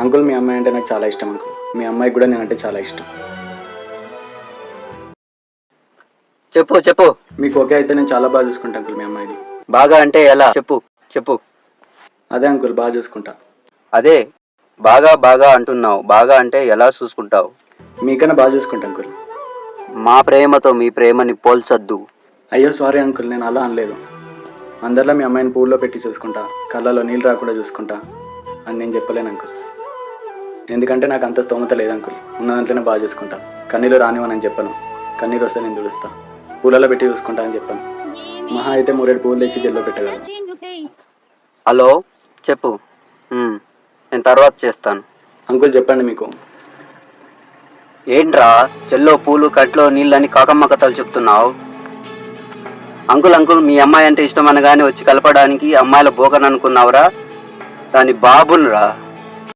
Uncle మీ అమ్మాయి అంటే నాకు చాలా ఇష్టం అంకుల్. మీ అమ్మాయికి కూడా నేనంటే చాలా ఇష్టం. చెప్పు చెప్పు. మీకు ఓకే అయితే నేను చాలా బాగా చూసుకుంటా అంకుల్ మీ అమ్మాయిని. బాగా అంటే ఎలా? చెప్పు చెప్పు. అదే అంకుల్ బాగా చూసుకుంటా. అదే బాగా బాగా అంటున్నావు. బాగా అంటే ఎలా చూసుకుంటావు? మీకన్నా బాగా చూసుకుంటా అంకుల్. మా ప్రేమతో మీ ప్రేమని పోల్చొద్దు. అయ్యో సారీ అంకుల్, నేను అలా అనలేదు. అందరిలో మీ అమ్మాయిని పూల్లో పెట్టి చూసుకుంటా, కళ్ళలో నీళ్ళు రాకుండా చూసుకుంటా అని నేను చెప్పలేను అంకుల్. ఎందుకంటే నాకు అంత స్తోమత లేదు అంకుల్. ఉన్న దాంట్లోనే బాగా చూసుకుంటా. కన్నీళ్ళు రానివ్వనని చెప్పను. కన్నీరు వస్తే నేను తుడుస్తా. పూలలో పెట్టి చూసుకుంటా అని చెప్పాను. మహా అయితే 3 పూలు తెచ్చి జెల్లో పెట్టగలను. హలో చెప్పు. నేను తర్వాత చేస్తాను. అంకుల్ చెప్పండి మీకు. ఏంట్రా చెల్లో పూలు కట్లో నీళ్ళని కాకమ్మ కథలు చెప్తున్నావు? అంకుల్ అంకుల్ మీ అమ్మాయి అంటే ఇష్టం అనగానే వచ్చి కలపడానికి అమ్మాయిల బోకన్ అనుకున్నావురా? దాని బాబునురా.